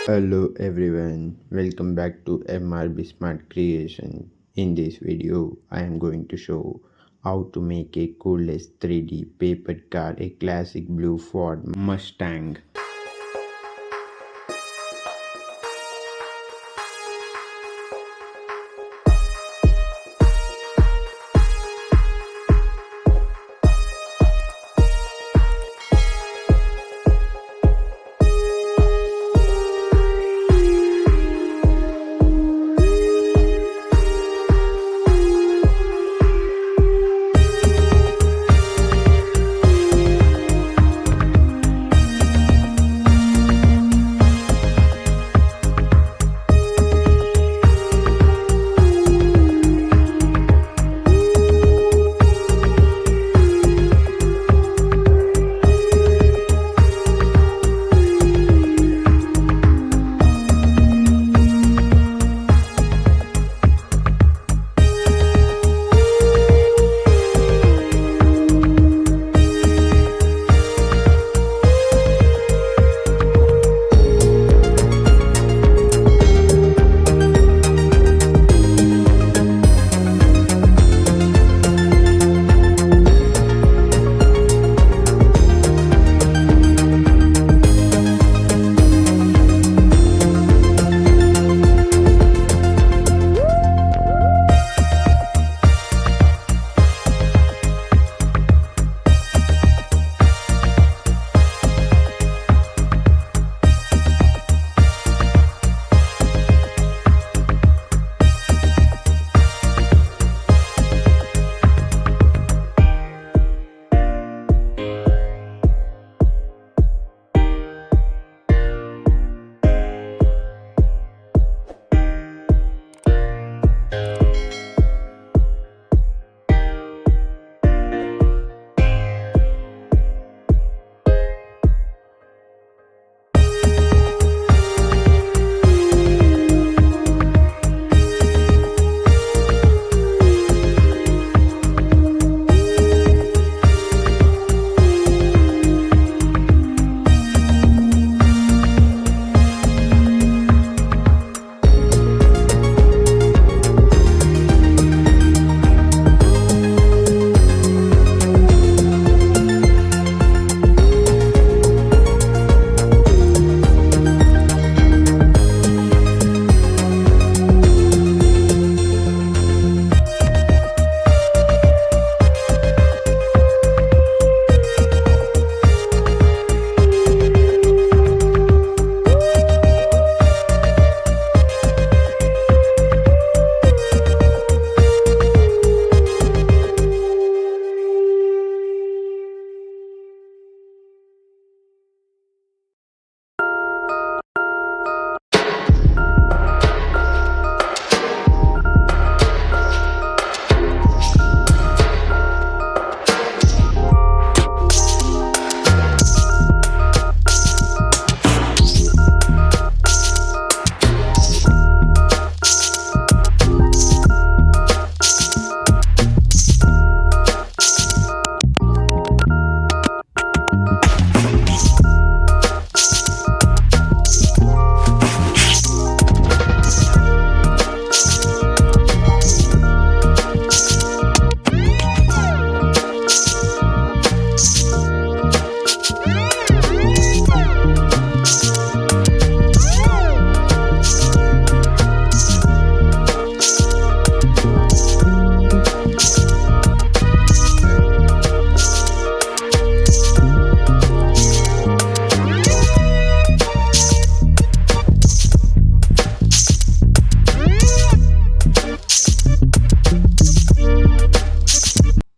Hello everyone, welcome back to MRB Smart Creation. In this video, I am going to show how to make a coolest 3D paper car, a classic blue Ford Mustang.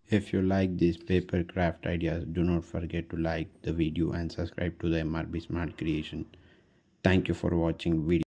If you like these papercraft ideas, do not forget to like the video and subscribe to the MRB Smart Creation. Thank you for watching video.